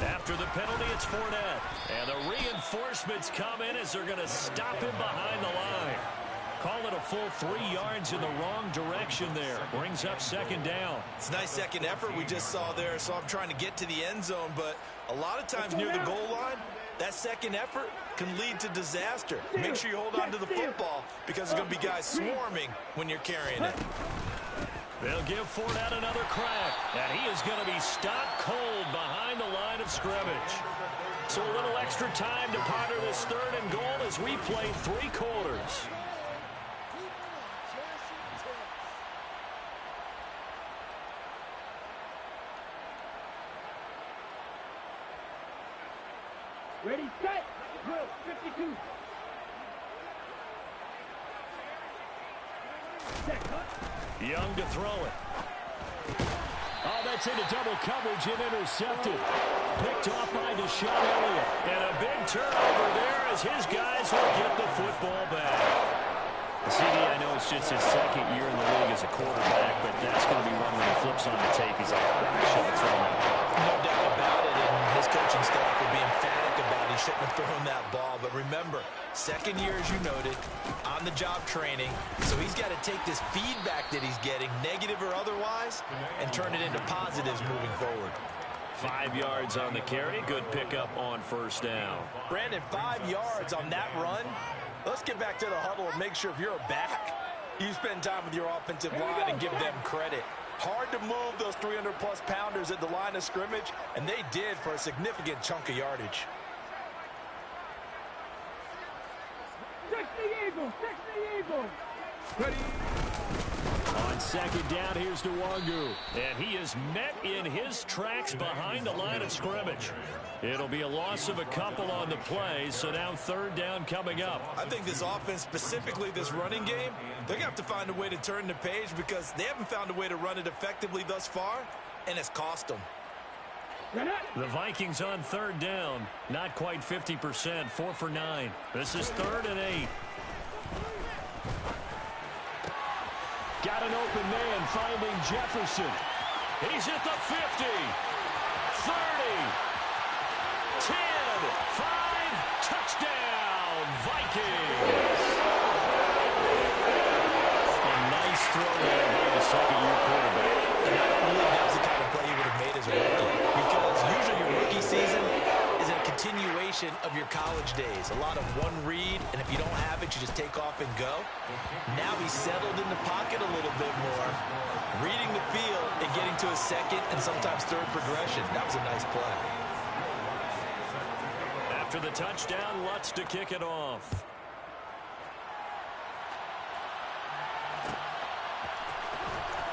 After the penalty, it's Fournette. And the reinforcements come in as they're going to stop him behind the line. Call it a full 3 yards in the wrong direction there. Brings up 2nd down. It's a nice second effort we just saw there, so I'm trying to get to the end zone, but a lot of times near the goal line, that second effort can lead to disaster. Make sure you hold on to the football because there's going to be guys swarming when you're carrying it. They'll give Fournette another crack, and he is going to be stopped cold behind the line of scrimmage. So a little extra time to ponder this 3rd and goal as we play 3 quarters. Ready, set, drill, 52. Young to throw it. Oh, that's into double coverage and intercepted. Picked off by Deshaun Elliott. And a big turnover there as his guys will get the football back. CD, I know it's just his 2nd year in the league as a quarterback, but that's going to be one when he flips on the tape. He's like, I should have thrown that. No doubt about it, and his coaching staff will be emphatic about he shouldn't have thrown that ball. But remember, 2nd year, as you noted, on-the-job training, so he's got to take this feedback that he's getting, negative or otherwise, and turn it into positives moving forward. 5 yards on the carry. Good pickup on 1st down. Brandon, 5 yards on that run. Let's get back to the huddle and make sure if you're a back, you spend time with your offensive line and give them credit. Hard to move those 300-plus pounders at the line of scrimmage, and they did for a significant chunk of yardage. 60 Eagles. Ready. On 2nd down, here's Nwangu. And he is met in his tracks behind the line of scrimmage. It'll be a loss of a couple on the play, so now 3rd down coming up. I think this offense, specifically this running game, they're going to have to find a way to turn the page because they haven't found a way to run it effectively thus far, and it's cost them. The Vikings on 3rd down, not quite 50%, 4 for 9. This is 3rd and 8. Got an open man finding Jefferson. He's at the 50, 30, 10, 5, touchdown, Vikings. A nice throw there by the 2nd-year quarterback. And I don't believe that was the kind of play you would have made as a rookie because usually your rookie season is a continuation of your college days. A lot of one read, and if you don't have it, you just take off and go. Now he's settled in the pocket a little bit more, reading the field and getting to a 2nd and sometimes 3rd progression. That was a nice play. After the touchdown, Lutz to kick it off.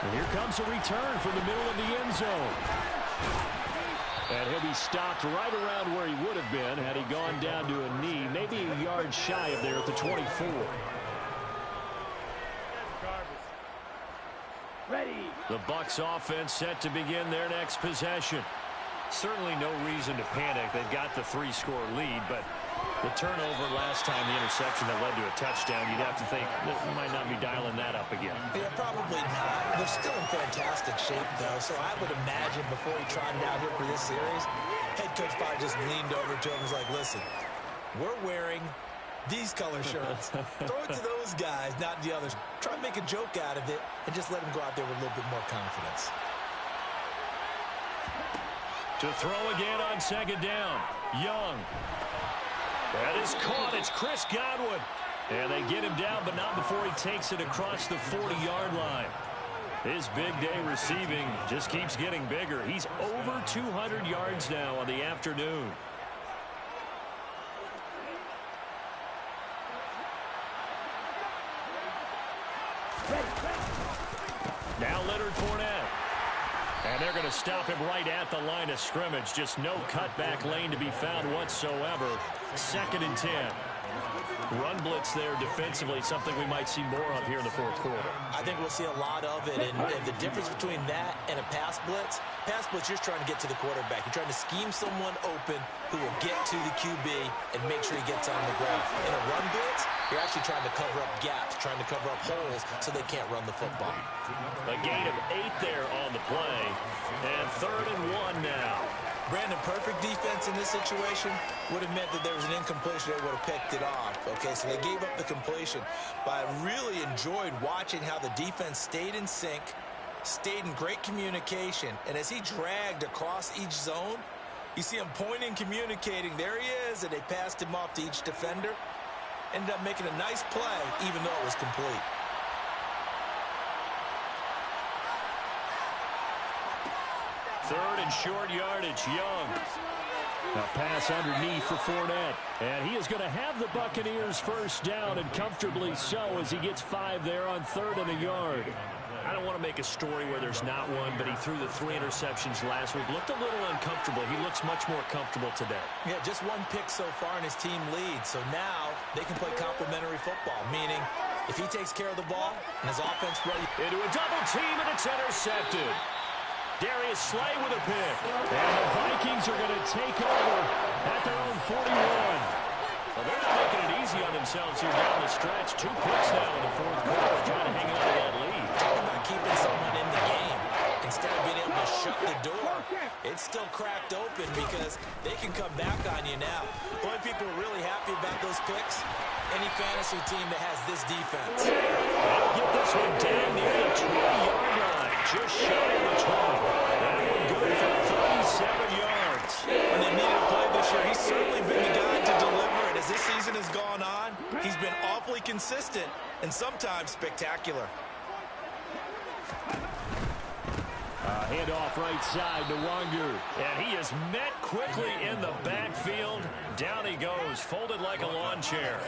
And here comes a return from the middle of the end zone. And he'll be stopped right around where he would have been had he gone down to a knee, maybe a yard shy of there at the 24. Ready. The Bucs offense set to begin their next possession. Certainly no reason to panic. They've got the 3-score lead, but the turnover last time, the interception that led to a touchdown, you'd have to think that we might not be dialing that up again. Yeah, probably not. They're still in fantastic shape, though, so I would imagine before he trotted out here for this series, head coach probably just leaned over to him and was like, listen, we're wearing these color shirts. Throw it to those guys, not the others. Try to make a joke out of it and just let them go out there with a little bit more confidence. To throw again on 2nd down. Young. That is caught. It's Chris Godwin. And they get him down, but not before he takes it across the 40-yard line. His big day receiving just keeps getting bigger. He's over 200 yards now on the afternoon. Now Leonard Fournette. And they're going to stop him right at the line of scrimmage. Just no cutback lane to be found whatsoever. 2nd and 10. Run blitz there defensively, something we might see more of here in the fourth quarter. I think we'll see a lot of it, and the difference between that and a pass blitz, you're just trying to get to the quarterback. You're trying to scheme someone open who will get to the QB and make sure he gets on the ground. In a run blitz, you're actually trying to cover up gaps, trying to cover up holes so they can't run the football. A gain of 8 there on the play, and 3rd and 1 now. Brandon, perfect defense in this situation would have meant that there was an incompletion that would have picked it off. Okay, so they gave up the completion. But I really enjoyed watching how the defense stayed in sync, stayed in great communication. And as he dragged across each zone, you see him pointing, communicating. There he is, and they passed him off to each defender. Ended up making a nice play, even though it was complete. Third and short yardage, Young. A pass underneath for Fournette. And he is going to have the Buccaneers first down, and comfortably so, as he gets 5 there on 3rd and a yard. I don't want to make a story where there's not one, but he threw the 3 interceptions last week. Looked a little uncomfortable. He looks much more comfortable today. Yeah, just 1 pick so far, and his team leads. So now they can play complementary football, meaning if he takes care of the ball and his offense ready. Into a double team, and it's intercepted. Darius Slay with a pick. And the Vikings are going to take over at their own 41. Well, they're not making it easy on themselves here down the stretch. 2 picks now in the fourth quarter, trying to hang on to that lead. Talk about keeping someone in the game. Instead of being able to shut the door, it's still cracked open because they can come back on you now. Boy, people are really happy about those picks. Any fantasy team that has this defense. They'll get this one down near the 20-yard line. Just shy of the 20. That one good for 37 yards. When they needed a play this year, he's certainly been the guy to deliver it. As this season has gone on, he's been awfully consistent and sometimes spectacular. Handoff right side to Wanger. And he is met quickly in the backfield. Down he goes, folded like a lawn chair.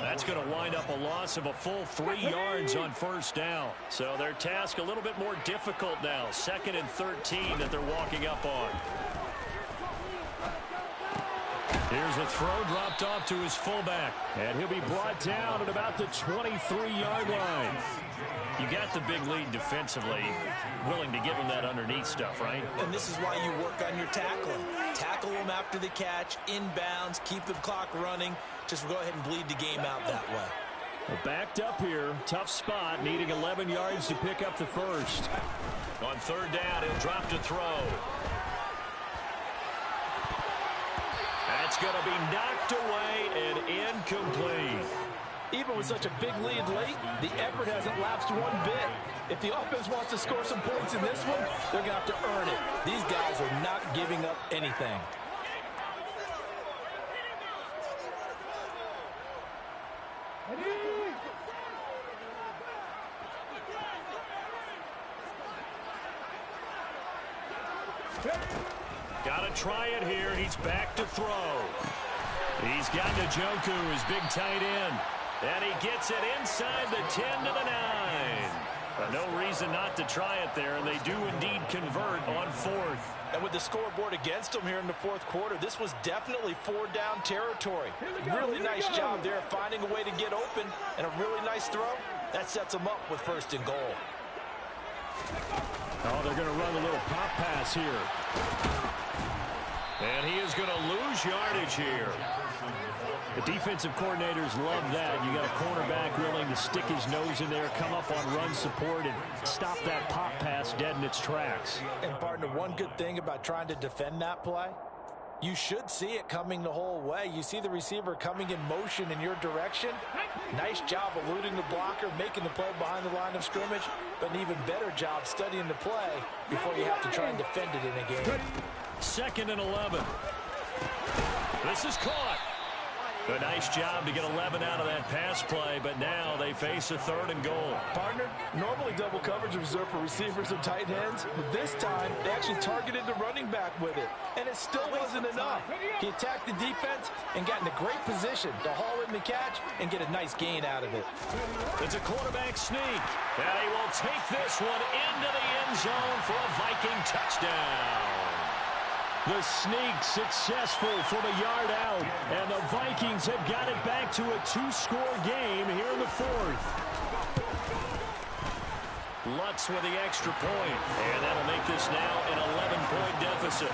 That's going to wind up a loss of a full 3 yards on first down. So their task a little bit more difficult now. 2nd and 13 that they're walking up on. Here's a throw dropped off to his fullback. And he'll be brought down at about the 23-yard line. You got the big lead defensively, willing to give him that underneath stuff, right? And this is why you work on your tackling. Tackle him after the catch, inbounds, keep the clock running. Just go ahead and bleed the game out that way. Backed up here, tough spot, needing 11 yards to pick up the first. On 3rd down, he'll drop to throw. That's going to be knocked away and incomplete. Even with such a big lead late, the effort hasn't lapsed one bit. If the offense wants to score some points in this one, they're going to have to earn it. These guys are not giving up anything. Got to try it here. He's back to throw. He's got Njoku, his big tight end. And he gets it inside the 10 to the 9. But no reason not to try it there, and they do indeed convert on 4th. And with the scoreboard against them here in the fourth quarter, this was definitely 4-down territory. Really nice job there finding a way to get open, and a really nice throw. That sets them up with 1st and goal. Oh, they're going to run a little pop pass here. And he is going to lose yardage here. The defensive coordinators love that. You got a cornerback willing to stick his nose in there, come up on run support, and stop that pop pass dead in its tracks. And, partner, one good thing about trying to defend that play, you should see it coming the whole way. You see the receiver coming in motion in your direction. Nice job eluding the blocker, making the play behind the line of scrimmage, but an even better job studying the play before you have to try and defend it in a game. 2nd and 11. This is caught. A nice job to get 11 out of that pass play, but now they face a 3rd and goal. Partner, normally double coverage is reserved for receivers and tight ends, but this time they actually targeted the running back with it, and it still wasn't enough. He attacked the defense and got in a great position to haul in the catch and get a nice gain out of it. It's a quarterback sneak, and he will take this one into the end zone for a Viking touchdown. The sneak successful from a yard out. And the Vikings have got it back to a 2-score game here in the fourth. Lutz with the extra point. And that'll make this now an 11-point deficit.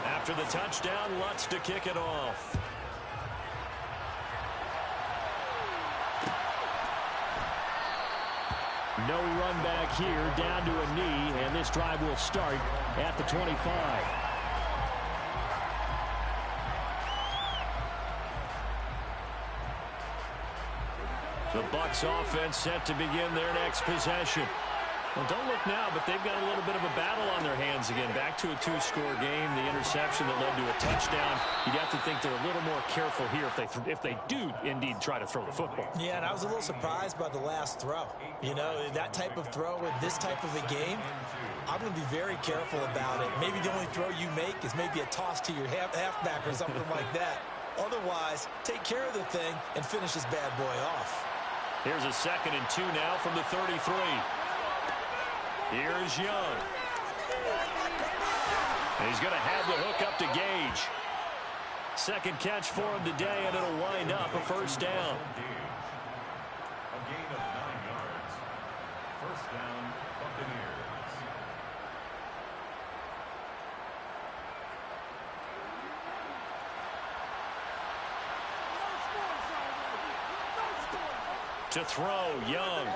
After the touchdown, Lutz to kick it off. No run back here, down to a knee, and this drive will start at the 25. The Bucs offense set to begin their next possession. Well, don't look now, but they've got a little bit of a battle on their hands again. Back to a 2-score game. The interception that led to a touchdown. You'd have to think they're a little more careful here if they do indeed try to throw the football. Yeah, and I was a little surprised by the last throw. You know, that type of throw in this type of a game, I'm going to be very careful about it. Maybe the only throw you make is maybe a toss to your halfback or something like that. Otherwise, take care of the thing and finish this bad boy off. Here's a 2nd and 2 now from the 33. Here's Young. And he's going to have the hook up to Gage. Second catch for him today, and it'll wind up a first down. A gain of 9 yards. First down, Buccaneers. To throw, Young.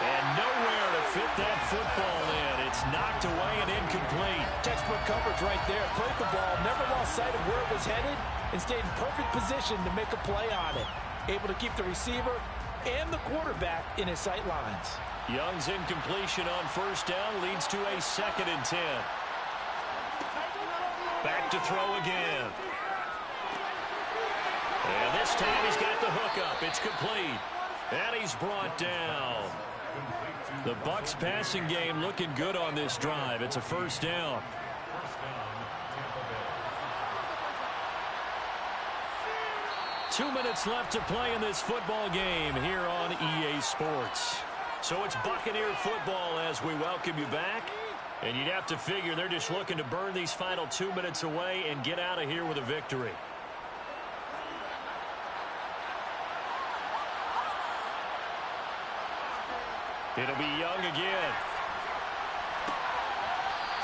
And nowhere to fit that football in. It's knocked away and incomplete. Textbook coverage right there. Played the ball, never lost sight of where it was headed, and stayed in perfect position to make a play on it. Able to keep the receiver and the quarterback in his sight lines. Young's incompletion on first down leads to a 2nd and 10. Back to throw again. And this time he's got the hook up. It's complete. And he's brought down. The Bucs passing game looking good on this drive. It's a first down. First down, Tampa Bay. 2 minutes left to play in this football game here on EA Sports. So it's Buccaneer football as we welcome you back. And you'd have to figure they're just looking to burn these final 2 minutes away and get out of here with a victory. It'll be Young again.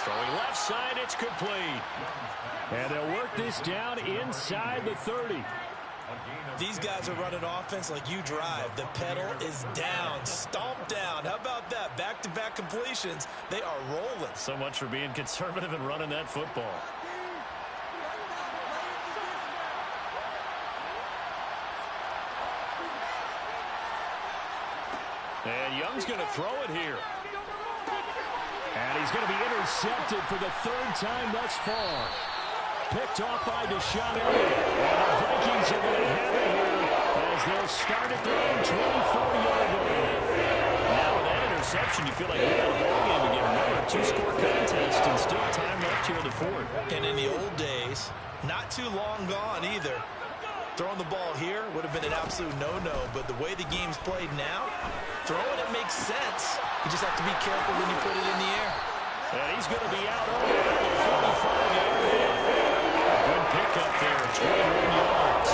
Throwing left side, it's complete. And they'll work this down inside the 30. These guys are running offense like you drive. The pedal is down, stomped down. How about that? Back-to-back completions. They are rolling. So much for being conservative and running that football. And Young's going to throw it here. And he's going to be intercepted for the 3rd time thus far. Picked off by Deshaun Elliott. And the Vikings are going to have it here as they'll start at their own 24-yard line. Now with that interception, you feel like we got a ball game again. Remember, a 2-score contest and still time left here in the 4th. And in the old days, not too long gone either. Throwing the ball here would have been an absolute no-no, but the way the game's played now, throwing it makes sense. You just have to be careful when you put it in the air. And he's going to be out over the 45-yard line. Good pickup there, 21 yards.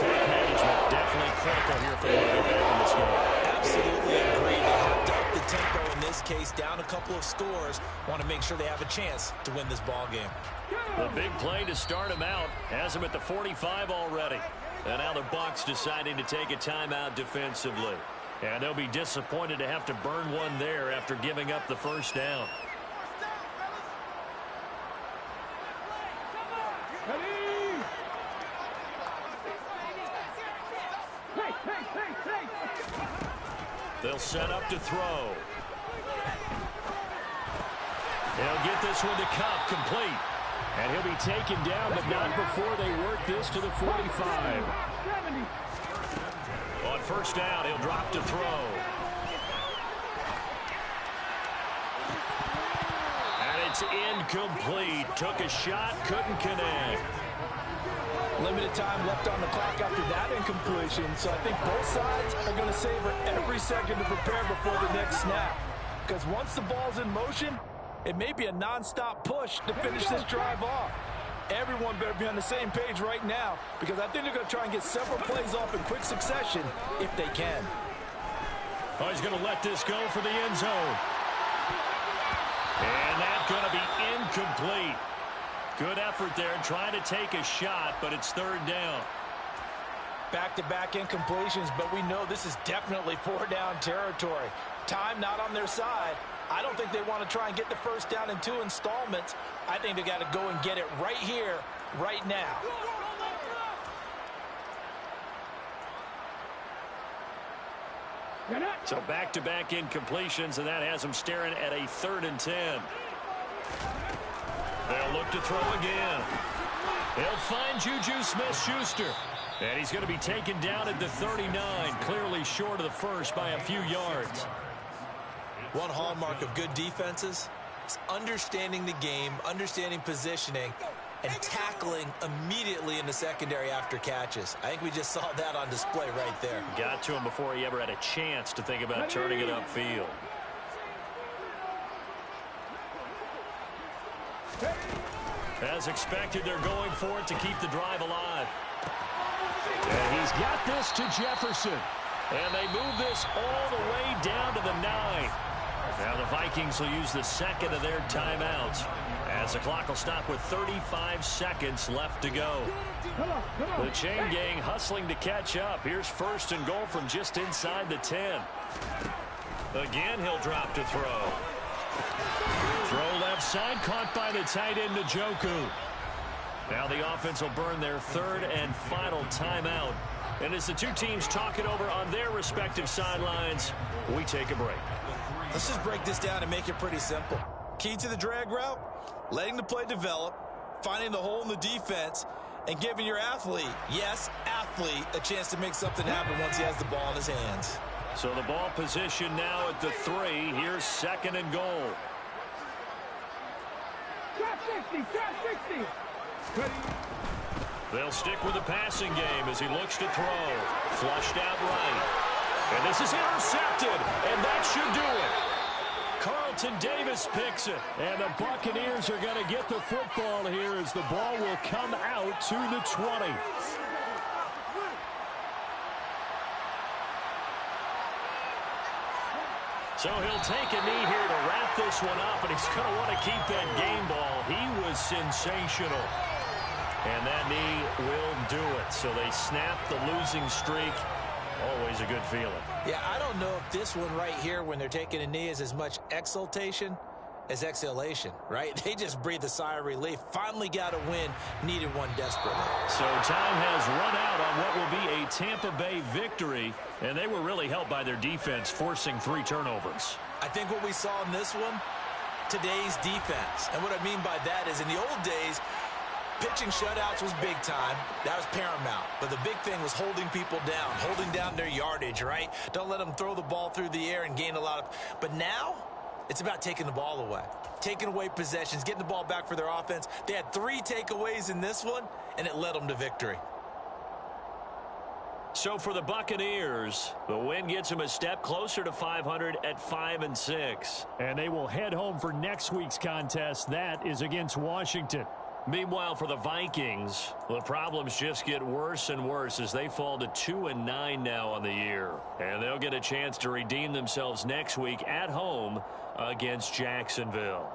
Clock management definitely critical here for the quarterback in this game. Absolutely agree. They have to up the tempo in this case, down a couple of scores. Want to make sure they have a chance to win this ball game. The big play to start him out has him at the 45 already. And now the Bucs deciding to take a timeout defensively. And they'll be disappointed to have to burn one there after giving up the first down. They'll set up to throw. They'll get this one to Cup, complete. And he'll be taken down, but not before they work this to the 45. On first down, he'll drop to throw. And it's incomplete. Took a shot, couldn't connect. Limited time left on the clock after that incompletion, so I think both sides are going to savor every second to prepare before the next snap. Because once the ball's in motion, it may be a non-stop push to finish this drive off. Everyone better be on the same page right now, because I think they're going to try and get several plays off in quick succession if they can. Oh, he's going to let this go for the end zone. And that's going to be incomplete. Good effort there, trying to take a shot, but it's third down. Back-to-back incompletions, but we know this is definitely four-down territory. Time not on their side. I don't think they want to try and get the first down in 2 installments. I think they got to go and get it right here, right now. So back-to-back incompletions, and that has them staring at a 3rd and 10. They'll look to throw again. He'll find Juju Smith-Schuster. And he's going to be taken down at the 39, clearly short of the first by a few yards. One hallmark of good defenses is understanding the game, understanding positioning, and tackling immediately in the secondary after catches. I think we just saw that on display right there. Got to him before he ever had a chance to think about turning it upfield. As expected, they're going for it to keep the drive alive. And he's got this to Jefferson. And they move this all the way down to the 9. Now the Vikings will use the second of their timeouts, as the clock will stop with 35 seconds left to go. The chain gang hustling to catch up. Here's 1st and goal from just inside the 10. Again, he'll drop to throw. Throw left side, caught by the tight end Njoku. Now the offense will burn their 3rd and final timeout. And as the two teams talk it over on their respective sidelines, we take a break. Let's just break this down and make it pretty simple. Key to the drag route, letting the play develop, finding the hole in the defense, and giving your athlete, yes, athlete, a chance to make something happen once he has the ball in his hands. So the ball position now at the 3. Here's 2nd and goal. Trap 60, trap 60. They'll stick with the passing game as he looks to throw. Flushed out right. And this is intercepted, and that should do it. Carlton Davis picks it. And the Buccaneers are going to get the football here as the ball will come out to the 20. So he'll take a knee here to wrap this one up, and he's going to want to keep that game ball. He was sensational. And that knee will do it. So they snap the losing streak. Always a good feeling. Yeah, I don't know if this one right here, when they're taking a knee, is as much exultation as exhalation, right? They just breathe a sigh of relief. Finally got a win, needed one desperately. So time has run out on what will be a Tampa Bay victory, and they were really helped by their defense, forcing 3 turnovers. I think what we saw in this one, today's defense. And what I mean by that is in the old days, pitching shutouts was big time. That was paramount. But the big thing was holding people down, holding down their yardage, right? Don't let them throw the ball through the air and gain a lot of... But now, it's about taking the ball away, taking away possessions, getting the ball back for their offense. They had 3 takeaways in this one, and it led them to victory. So for the Buccaneers, the win gets them a step closer to 500 at 5-6. And they will head home for next week's contest. That is against Washington. Meanwhile, for the Vikings, the problems just get worse and worse as they fall to 2-9 now on the year. And they'll get a chance to redeem themselves next week at home against Jacksonville.